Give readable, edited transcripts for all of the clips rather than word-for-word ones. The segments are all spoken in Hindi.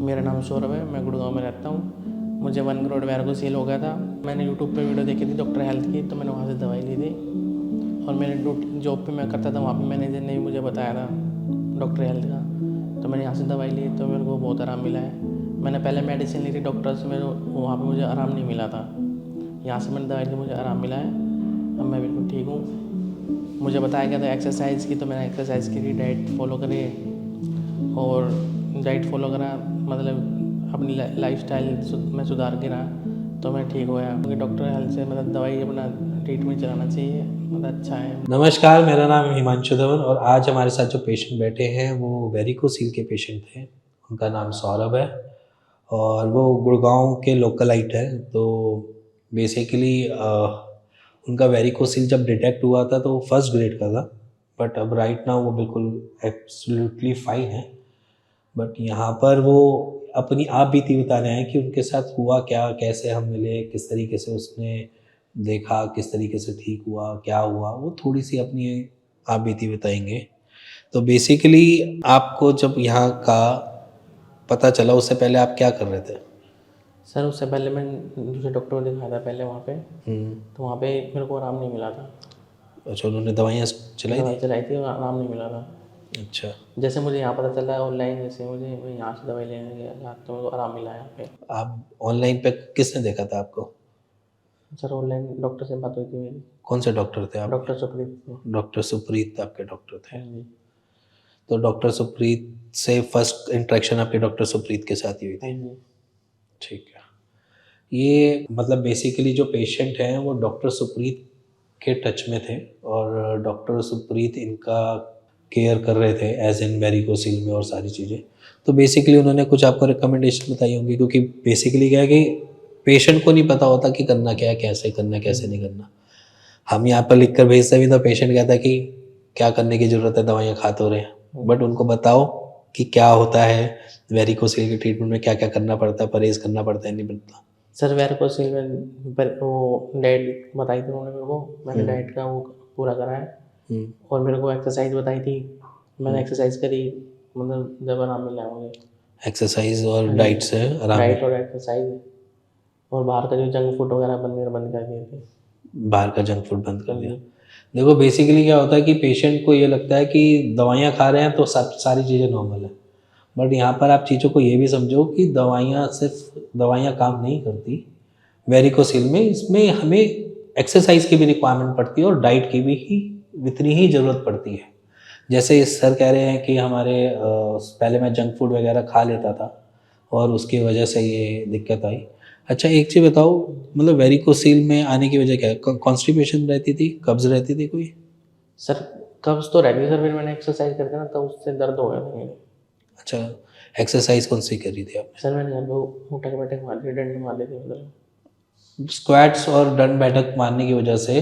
मेरा नाम सौरभ है, मैं गुड़गांव में रहता हूँ। मुझे 1 करोड़ वैरिकोसील हो गया था। मैंने यूट्यूब पे वीडियो देखी थी डॉक्टर हेल्थ की, तो मैंने वहाँ से दवाई ली थी। और मैंने जॉब पे मैं करता था, वहाँ पे मैनेजर ने भी मुझे बताया था डॉक्टर हेल्थ का, तो मैंने यहाँ से दवाई ली तो मेरे को बहुत आराम मिला है। मैंने पहले मेडिसिन ली थी डॉक्टर से, मेरे वहाँ पर मुझे आराम नहीं मिला था। यहाँ से मैंने दवाई ली, मुझे आराम मिला है। अब मैं बिल्कुल ठीक हूँ। मुझे बताया गया था एक्सरसाइज की, तो मैंने एक्सरसाइज की थी, डाइट फॉलो करी और डाइट फॉलो करा, मतलब अपनी लाइफस्टाइल में सुधार के रहा, तो मैं ठीक हुआ। क्योंकि डॉक्टर हेल्थ से मतलब दवाई अपना ट्रीटमेंट चलाना चाहिए, मतलब अच्छा है। नमस्कार, मेरा नाम हिमांशु धवन और आज हमारे साथ जो पेशेंट बैठे हैं वो वेरिकोसील के पेशेंट हैं। उनका नाम सौरभ है और वो गुड़गांव के लोकलाइट है। तो बेसिकली उनका वेरिकोसील जब डिटेक्ट हुआ था तो वो फर्स्ट ग्रेड का था, बट अब राइट नाउ वो बिल्कुल एब्सोल्युटली फाइन है। बट यहाँ पर वो अपनी आप बीती बताने आए कि उनके साथ हुआ क्या, कैसे हम मिले, किस तरीके से उसने देखा, किस तरीके से ठीक हुआ, क्या हुआ, वो थोड़ी सी अपनी आप बीती बताएंगे। तो बेसिकली आपको जब यहाँ का पता चला उससे पहले आप क्या कर रहे थे? सर उससे पहले मैं दूसरे डॉक्टर को दिखाया था पहले वहाँ पे, तो वहाँ पे मेरे को आराम नहीं मिला था। अच्छा, उन्होंने दवाइयाँ चलाई दवाई थी? चलाई थी, आराम नहीं मिला था। अच्छा, जैसे मुझे यहाँ पता चला ऑनलाइन, जैसे मुझे मैं यहाँ से दवाई लेने गया तो मेरे को आराम मिला यहाँ पे। आप ऑनलाइन पे किसने देखा था आपको? सर ऑनलाइन डॉक्टर से बात हुई थी मेरी, कौन से डॉक्टर थे आपके? डॉक्टर सुप्रीत से। डॉक्टर सुप्रीत आपके डॉक्टर थे? हाँ जी। तो डॉक्टर सुप्रीत से फर्स्ट इंटरेक्शन आपके डॉक्टर सुप्रीत के साथ ही हुई हाँ थी? जी। ठीक है। ये मतलब बेसिकली जो पेशेंट हैं वो डॉक्टर सुप्रीत के टच में थे और डॉक्टर सुप्रीत इनका केयर कर रहे थे एज इन वेरिकोसिल में और सारी चीज़ें। तो बेसिकली उन्होंने कुछ आपको रिकमेंडेशन बताई होंगी, क्योंकि बेसिकली क्या है कि पेशेंट को नहीं पता होता कि करना क्या है, कैसे करना है, कैसे नहीं करना। हम यहाँ पर लिख कर भेजते भी तो पेशेंट कहता है कि क्या करने की ज़रूरत है, दवाइयाँ खा तो रहे हैं। बट उनको बताओ कि क्या होता है, वेरिकोसिल के ट्रीटमेंट में क्या क्या करना पड़ता है, परहेज़ करना पड़ता है, नहीं पड़ता। सर वेरिकोसिल में वो डाइट बताई थी उन्होंने मेरे को, मैंने डाइट का वो पूरा करा है। और मेरे को एक्सरसाइज बताई थी, मैंने एक्सरसाइज करी, मतलब जब आराम मिला है मुझे। एक्सरसाइज और हाँ डाइट जी। से आराम डाइट मिला? और एक्सरसाइज, और बाहर का जो जंक फूड वगैरह बंद कर दिए थे। बाहर का जंक फूड बंद कर हाँ दिया? जी। देखो बेसिकली क्या होता है कि पेशेंट को ये लगता है कि दवाइयाँ खा रहे हैं तो सब सारी चीज़ें नॉर्मल है। बट यहाँ पर आप चीज़ों को ये भी समझो कि दवाइयाँ सिर्फ दवाइयाँ काम नहीं करती। वेरिकोसिल में इसमें हमें एक्सरसाइज की भी रिक्वायरमेंट पड़ती है और डाइट की भी ही इतनी ही ज़रूरत पड़ती है। जैसे इस सर कह रहे हैं कि हमारे पहले मैं जंक फूड वगैरह खा लेता था और उसकी वजह से ये दिक्कत आई। अच्छा एक चीज़ बताओ, मतलब वेरिकोसिल में आने की वजह क्या है? कॉन्स्टिपेशन रहती थी, कब्ज़ रहती थी कोई? सर कब्ज तो रहती है सर, फिर मैंने एक्सरसाइज करके ना तब उससे दर्द हो गया था मेरे। अच्छा, एक्सरसाइज कौन सी करी थी आपने? सर मैंने घर पे उठक बैठक मार दी, डंडे मार दी थी मतलब। स्क्वाट्स और दंड बैठक मारने की वजह से,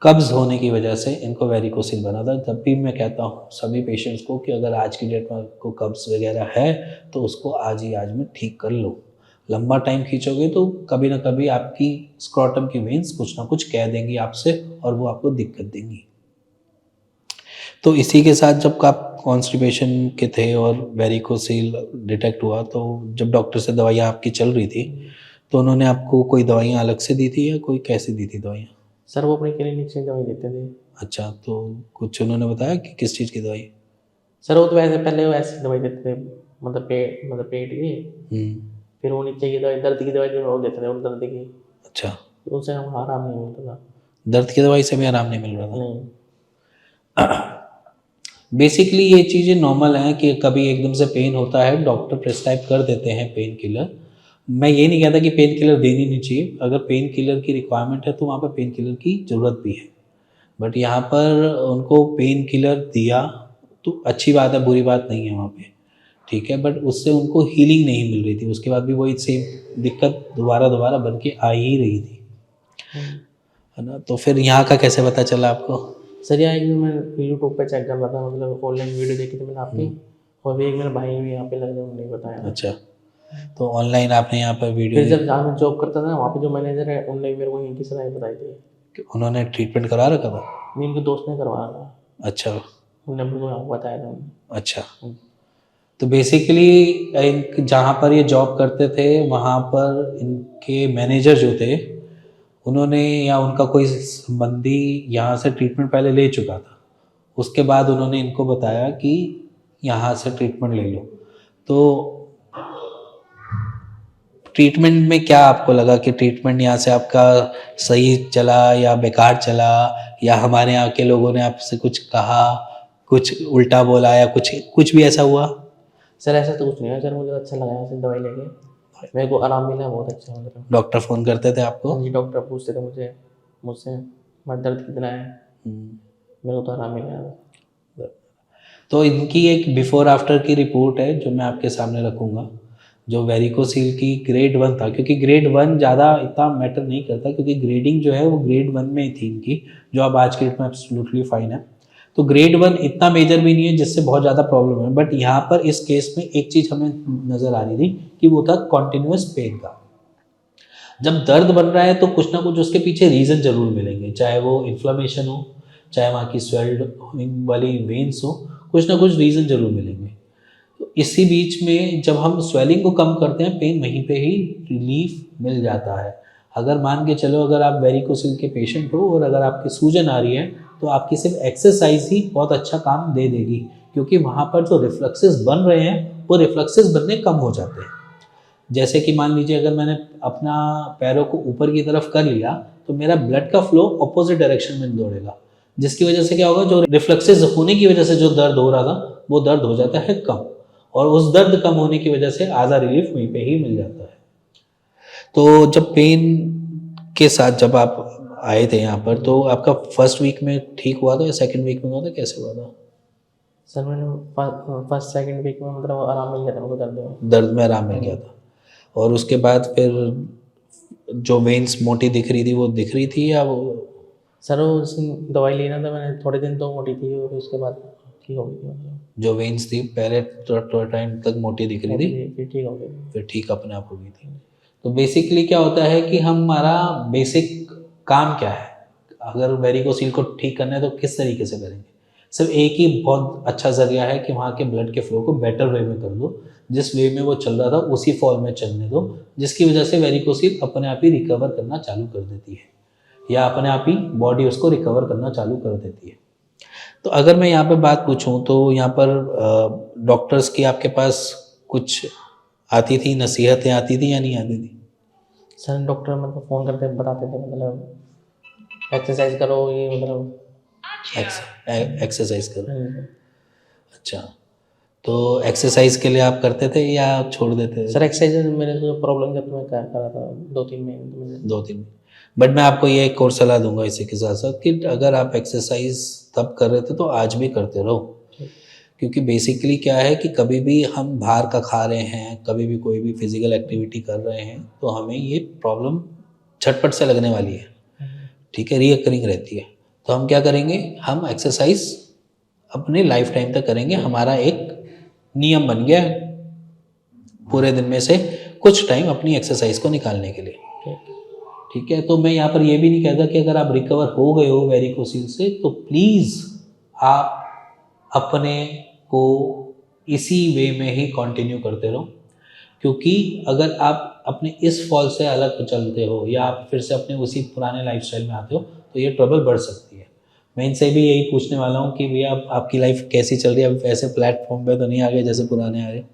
कब्ज़ होने की वजह से इनको वेरिकोसिल बना था। जब भी मैं कहता हूँ सभी पेशेंट्स को कि अगर आज की डेट में आपको कब्ज़ वगैरह है तो उसको आज ही आज में ठीक कर लो। लंबा टाइम खींचोगे तो कभी ना कभी आपकी स्क्रॉटम की वेन्स कुछ ना कुछ कह देंगी आपसे और वो आपको दिक्कत देंगी। तो इसी के साथ जब आप कॉन्स्टिपेशन के थे और वेरिकोसिल डिटेक्ट हुआ, तो जब डॉक्टर से दवाइयाँ आपकी चल रही थी तो उन्होंने आपको कोई दवाइयाँ अलग से दी थी या कोई कैसे दी थी दवाइयाँ? सर वो अपनी क्लिनिक से दवाई देते थे। अच्छा, तो कुछ उन्होंने बताया कि किस चीज़ की दवाई? सर वो तो वैसे पहले वो ऐसी दवाई देते थे, मतलब पेट की। हम्म। फिर वो नीचे की दवाई, दर्द की दवाई जो वो देते थे, वो दर्द की, अच्छा, तो उससे हम आराम नहीं मिलता था। दर्द की दवाई से भी आराम नहीं मिल रहा था? नहीं। बेसिकली ये चीज़ें नॉर्मल हैं कि कभी एकदम से पेन होता है, डॉक्टर प्रिस्क्राइब कर देते हैं पेन किलर। मैं ये नहीं कहता कि पेन किलर देनी नहीं चाहिए, अगर पेन किलर की रिक्वायरमेंट है तो वहाँ पर पेन किलर की ज़रूरत भी है। बट यहाँ पर उनको पेन किलर दिया तो अच्छी बात है, बुरी बात नहीं है वहाँ पे, ठीक है। बट उससे उनको हीलिंग नहीं मिल रही थी, उसके बाद भी वही सेम दिक्कत दोबारा दोबारा बन के आ ही रही थी, है ना। तो फिर यहाँ का कैसे पता चला आपको? सर यार एक दिन मैं यूट्यूब पे चेक कर रहा था, मतलब ऑनलाइन वीडियो देखी थी मैंने आपकी, और भी एक मेरा भाई भी यहाँ पे लग गया, उन्होंने बताया था। अच्छा, तो ऑनलाइन आपने यहाँ पर वीडियो फिर जब देखी? जहाँ मैं जॉब करता था वहाँ पे जो मैनेजर है उन्होंने मेरे को इनकी सलाह बताई थी। उन्होंने ट्रीटमेंट करा रखा था? नहीं, उनके दोस्त ने करवाया था, अच्छा। उन्होंने मेरे को बताया था उन्होंने। अच्छा, तो बेसिकली जहाँ पर ये जॉब करते थे वहाँ पर इनके मैनेजर जो थे उन्होंने या उनका कोई संबंधी यहाँ से ट्रीटमेंट पहले ले चुका था। उसके बाद उन्होंने इनको बताया कि यहाँ से ट्रीटमेंट ले लो। तो ट्रीटमेंट में क्या आपको लगा कि ट्रीटमेंट यहाँ से आपका सही चला या बेकार चला, या हमारे यहाँ के लोगों ने आपसे कुछ कहा, कुछ उल्टा बोला, या कुछ भी ऐसा हुआ? सर ऐसा तो कुछ नहीं है सर, मुझे अच्छा लगा यहाँ से दवाई लेके, मेरे को आराम मिला बहुत अच्छा। मतलब डॉक्टर फ़ोन करते थे आपको? हाँ जी, डॉक्टर पूछते थे मुझसे मेरा दर्द कितना है, मेरे को तो आराम मिला। तो इनकी एक बिफोर आफ्टर की रिपोर्ट है जो मैं आपके सामने रखूँगा, जो वेरिकोसील की ग्रेड 1 था, क्योंकि ग्रेड 1 ज़्यादा इतना मैटर नहीं करता, क्योंकि ग्रेडिंग जो है वो ग्रेड 1 में ही थी इनकी, जो अब आज के डेट में एब्सोल्युटली फाइन है। तो ग्रेड 1 इतना मेजर भी नहीं है जिससे बहुत ज़्यादा प्रॉब्लम है, बट यहाँ पर इस केस में एक चीज़ हमें नज़र आ रही थी कि वो था कॉन्टिन्यूस पेन का। जब दर्द बन रहा है तो कुछ ना कुछ उसके पीछे रीज़न जरूर मिलेंगे, चाहे वो इन्फ्लेमेशन हो, चाहे वहाँ की स्वेल्ड वाली वेन्स हो, कुछ ना कुछ रीज़न जरूर मिलेंगे। तो इसी बीच में जब हम स्वेलिंग को कम करते हैं, पेन वहीं पे ही रिलीफ मिल जाता है। अगर मान के चलो अगर आप वेरिकोसिल के पेशेंट हो और अगर आपकी सूजन आ रही है तो आपकी सिर्फ एक्सरसाइज ही बहुत अच्छा काम दे देगी, क्योंकि वहाँ पर जो रिफ्लेक्सेस बन रहे हैं वो रिफ्लेक्सेस बनने कम हो जाते हैं। जैसे कि मान लीजिए अगर मैंने अपना पैरों को ऊपर की तरफ कर लिया तो मेरा ब्लड का फ्लो अपोजिट डायरेक्शन में दौड़ेगा, जिसकी वजह से क्या होगा, जो रिफ्लेक्सेस होने की वजह से जो दर्द हो रहा था वो दर्द हो जाता है कम, और उस दर्द कम होने की वजह से आधा रिलीफ वहीं पे ही मिल जाता है। तो जब पेन के साथ जब आप आए थे यहाँ पर तो आपका फर्स्ट वीक में ठीक हुआ था या सेकंड वीक में हुआ था, कैसे हुआ था? सर मैंने फर्स्ट सेकंड वीक में मतलब आराम मिल गया था मुझको, दर्द में आराम मिल गया था, और उसके बाद फिर जो वेन्स मोटी दिख रही थी वो दिख रही थी या वो? सर वो दवाई लेना था मैंने, थोड़े दिन तो मोटी थी और उसके बाद ठीक हो गई थी। मतलब जो वेन्स थी पहले थोड़ा टाइम तक मोटी दिख रही थी, फिर ठीक हो गई, फिर ठीक अपने आप हो गई थी। तो बेसिकली क्या होता है कि हमारा बेसिक काम क्या है, अगर वेरिकोसील को ठीक करना है तो किस तरीके से करेंगे? सिर्फ एक ही बहुत अच्छा जरिया है कि वहाँ के ब्लड के फ्लो को बेटर वे में कर दो, जिस वे में वो चल रहा था उसी फॉल में चलने दो, जिसकी वजह से वेरिकोसील अपने आप ही रिकवर करना चालू कर देती है, या अपने आप ही बॉडी उसको रिकवर करना चालू कर देती है। तो अगर मैं यहाँ पे बात पूछूं तो यहाँ पर डॉक्टर्स की आपके पास कुछ आती थी, नसीहतें आती थी या नहीं आती थी? सर डॉक्टर मतलब फ़ोन करते बताते थे, मतलब एक्सरसाइज करो, ये मतलब एक्सरसाइज करो। अच्छा, तो एक्सरसाइज के लिए आप करते थे या छोड़ देते थे? सर एक्सरसाइज मेरे को प्रॉब्लम जब मैं कर रहा था 2-3 महीने, 2-3 महीने। बट मैं आपको ये एक और सलाह दूंगा इसी के साथ साथ कि अगर आप एक्सरसाइज तब कर रहे थे तो आज भी करते रहो, क्योंकि बेसिकली क्या है कि कभी भी हम बाहर का खा रहे हैं, कभी भी कोई भी फिजिकल एक्टिविटी कर रहे हैं तो हमें ये प्रॉब्लम झटपट से लगने वाली है, ठीक है, रीअकरिंग रहती है। तो हम क्या करेंगे, हम एक्सरसाइज अपने लाइफ टाइम तक करेंगे, हमारा एक नियम बन गया है पूरे दिन में से कुछ टाइम अपनी एक्सरसाइज को निकालने के लिए, ठीक है। तो मैं यहाँ पर ये भी नहीं कहता कि अगर आप रिकवर हो गए हो वेरिकोसील से तो प्लीज़ आप अपने को इसी वे में ही कंटिन्यू करते रहो, क्योंकि अगर आप अपने इस फॉल से अलग चलते हो या आप फिर से अपने उसी पुराने लाइफस्टाइल में आते हो तो ये ट्रबल बढ़ सकती है। मैं इनसे भी यही पूछने वाला हूँ कि भैया आपकी लाइफ कैसी चल रही है, अब ऐसे प्लेटफॉर्म पे तो नहीं आ गए जैसे पुराने आ गए?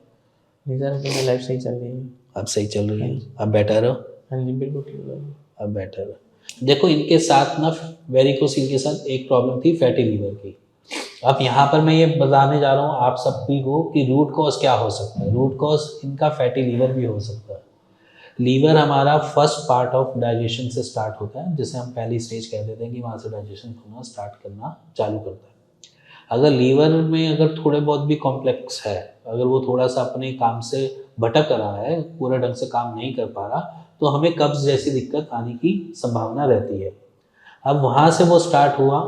नहीं सर, मेरी लाइफ सही चल रही है। अब सही चल रही है, अब बेटर हो? हाँ जी बिल्कुल ठीक है, अब बेटर है। देखो इनके साथ ना वेरिकोसील के साथ एक प्रॉब्लम थी फैटी लीवर की। अब यहाँ पर मैं ये बताने जा रहा हूँ आप सभी को कि रूट कॉज क्या हो सकता है। रूट कॉज इनका फैटी लीवर भी हो सकता है। लीवर हमारा फर्स्ट पार्ट ऑफ डाइजेशन से स्टार्ट होता है, जिसे हम पहली स्टेज कह देते हैं कि वहाँ से डाइजेशन होना स्टार्ट करना चालू करता है। अगर लीवर में अगर थोड़े बहुत भी कॉम्प्लेक्स है, अगर वो थोड़ा सा अपने काम से भटक रहा है, पूरा ढंग से काम नहीं कर पा रहा, तो हमें कब्ज जैसी दिक्कत आने की संभावना रहती है। अब वहाँ से वो स्टार्ट हुआ,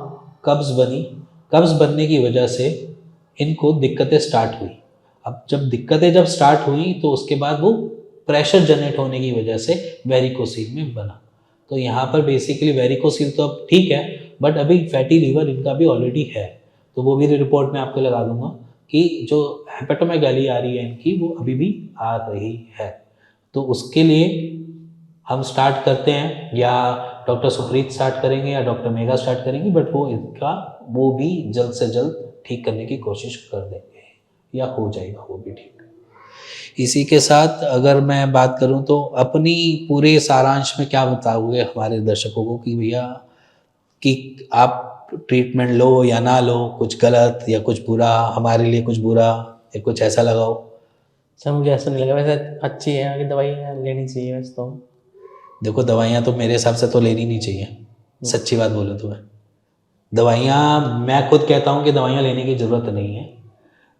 कब्ज बनी, कब्ज बनने की वजह से इनको दिक्कतें स्टार्ट हुई। अब जब दिक्कतें जब स्टार्ट हुई तो उसके बाद वो प्रेशर जनरेट होने की वजह से वेरिकोसील में बना। तो यहाँ पर बेसिकली वेरिकोसील तो अब ठीक है, बट अभी फैटी लीवर इनका भी ऑलरेडी है। तो वो भी रिपोर्ट में आपको लगा दूंगा कि जो हेपेटोमेगाली आ रही है इनकी वो अभी भी आ रही है। तो उसके लिए हम स्टार्ट करते हैं, या डॉक्टर सुप्रीत स्टार्ट करेंगे या डॉक्टर मेघा स्टार्ट करेंगी, बट वो भी जल्द से जल्द ठीक करने की कोशिश कर देंगे या हो जाएगा वो भी ठीक। इसी के साथ अगर मैं बात करूं तो अपनी पूरे सारांश में क्या बताओगे हमारे दर्शकों को कि भैया कि आप ट्रीटमेंट लो या ना लो, कुछ गलत या कुछ बुरा, हमारे लिए कुछ बुरा या कुछ ऐसा लगाओ? सर मुझे ऐसा नहीं लगा, वैसे अच्छी है कि दवाई लेनी चाहिए वैसे तो। देखो दवाइयाँ तो मेरे हिसाब से तो लेनी नहीं चाहिए, सच्ची बात बोलो तो। दवाइयाँ मैं खुद कहता हूँ कि दवाइयाँ लेने की ज़रूरत नहीं है।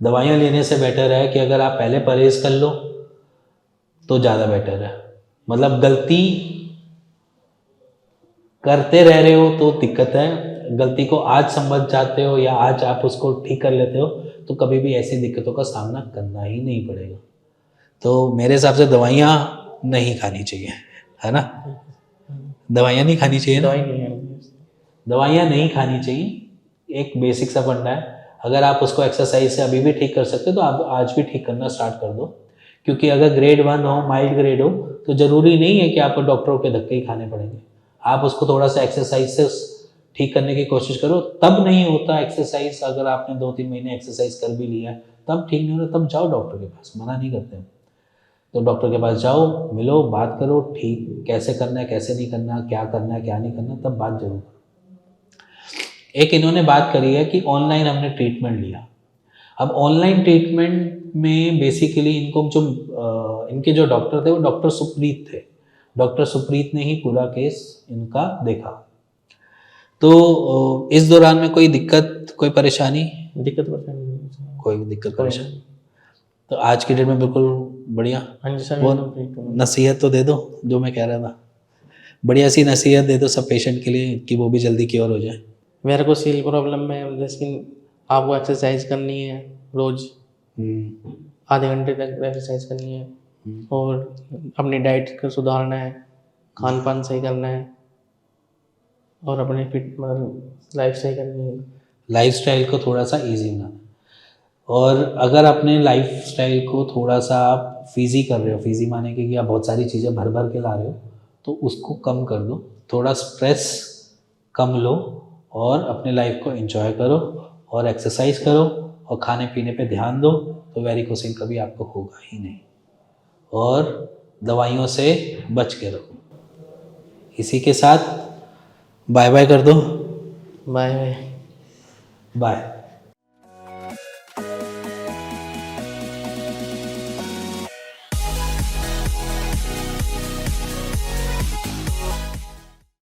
दवाइयाँ लेने से बेटर है कि अगर आप पहले परहेज़ कर लो तो ज़्यादा बेटर है। मतलब गलती करते रह रहे हो तो दिक्कत है, गलती को आज समझ जाते हो या आज आप उसको ठीक कर लेते हो तो कभी भी ऐसी दिक्कतों का सामना करना ही नहीं पड़ेगा। तो मेरे हिसाब से दवाइयाँ नहीं खानी चाहिए, है ना? दवाइयाँ नहीं खानी चाहिए ना? दवाई नहीं है। दवाइयाँ नहीं खानी चाहिए, एक बेसिक सा फंडा है। अगर आप उसको एक्सरसाइज से अभी भी ठीक कर सकते हो तो आप आज भी ठीक करना स्टार्ट कर दो, क्योंकि अगर ग्रेड 1 हो, माइल्ड ग्रेड हो, तो ज़रूरी नहीं है कि आपको डॉक्टरों के धक्के ही खाने पड़ेंगे। आप उसको थोड़ा सा एक्सरसाइज से ठीक करने की कोशिश करो। तब नहीं होता एक्सरसाइज, अगर आपने 2-3 महीने एक्सरसाइज कर भी लिया तब ठीक नहीं होता, तब जाओ डॉक्टर के पास, मना नहीं करते हैं। तो डॉक्टर के पास जाओ, मिलो, बात करो, ठीक कैसे करना है कैसे नहीं करना, क्या करना है क्या नहीं करना, तब बात जरूर करो। एक इन्होंने बात करी है कि ऑनलाइन हमने ट्रीटमेंट लिया। अब ऑनलाइन ट्रीटमेंट में बेसिकली इनको जो इनके जो डॉक्टर थे वो डॉक्टर सुप्रीत थे। डॉक्टर सुप्रीत ने ही पूरा केस इनका देखा। तो इस दौरान में कोई दिक्कत, कोई परेशानी? दिक्कत परेशानी कोई दिक्कत परेशानी? तो आज की डेट में बिल्कुल बढ़िया। हाँ जी सर, वो एकदम ठीक हूँ। नसीहत तो दे दो जो मैं कह रहा था, बढ़िया सी नसीहत दे दो सब पेशेंट के लिए कि वो भी जल्दी क्योर हो जाए। वेरिकोसील प्रॉब्लम में जैसे आपको एक्सरसाइज करनी है रोज, आधे घंटे तक एक्सरसाइज करनी है, और अपनी डाइट को सुधारना है, खान पान सही करना है, और अपने फिट मतलब लाइफ सही करनी है। लाइफस्टाइल को थोड़ा सा इजी बनाना, और अगर अपने लाइफस्टाइल को थोड़ा सा आप फिजी कर रहे हो, फिजी माने कि आप बहुत सारी चीज़ें भर भर के ला रहे हो, तो उसको कम कर दो, थोड़ा स्ट्रेस कम लो और अपने लाइफ को एंजॉय करो और एक्सरसाइज करो और खाने पीने पे ध्यान दो, तो वेरिकोसिल कभी आपको होगा ही नहीं। और दवाइयों से बच के रहो। इसी के साथ बाय बाय कर दो। Bye bye. बाय।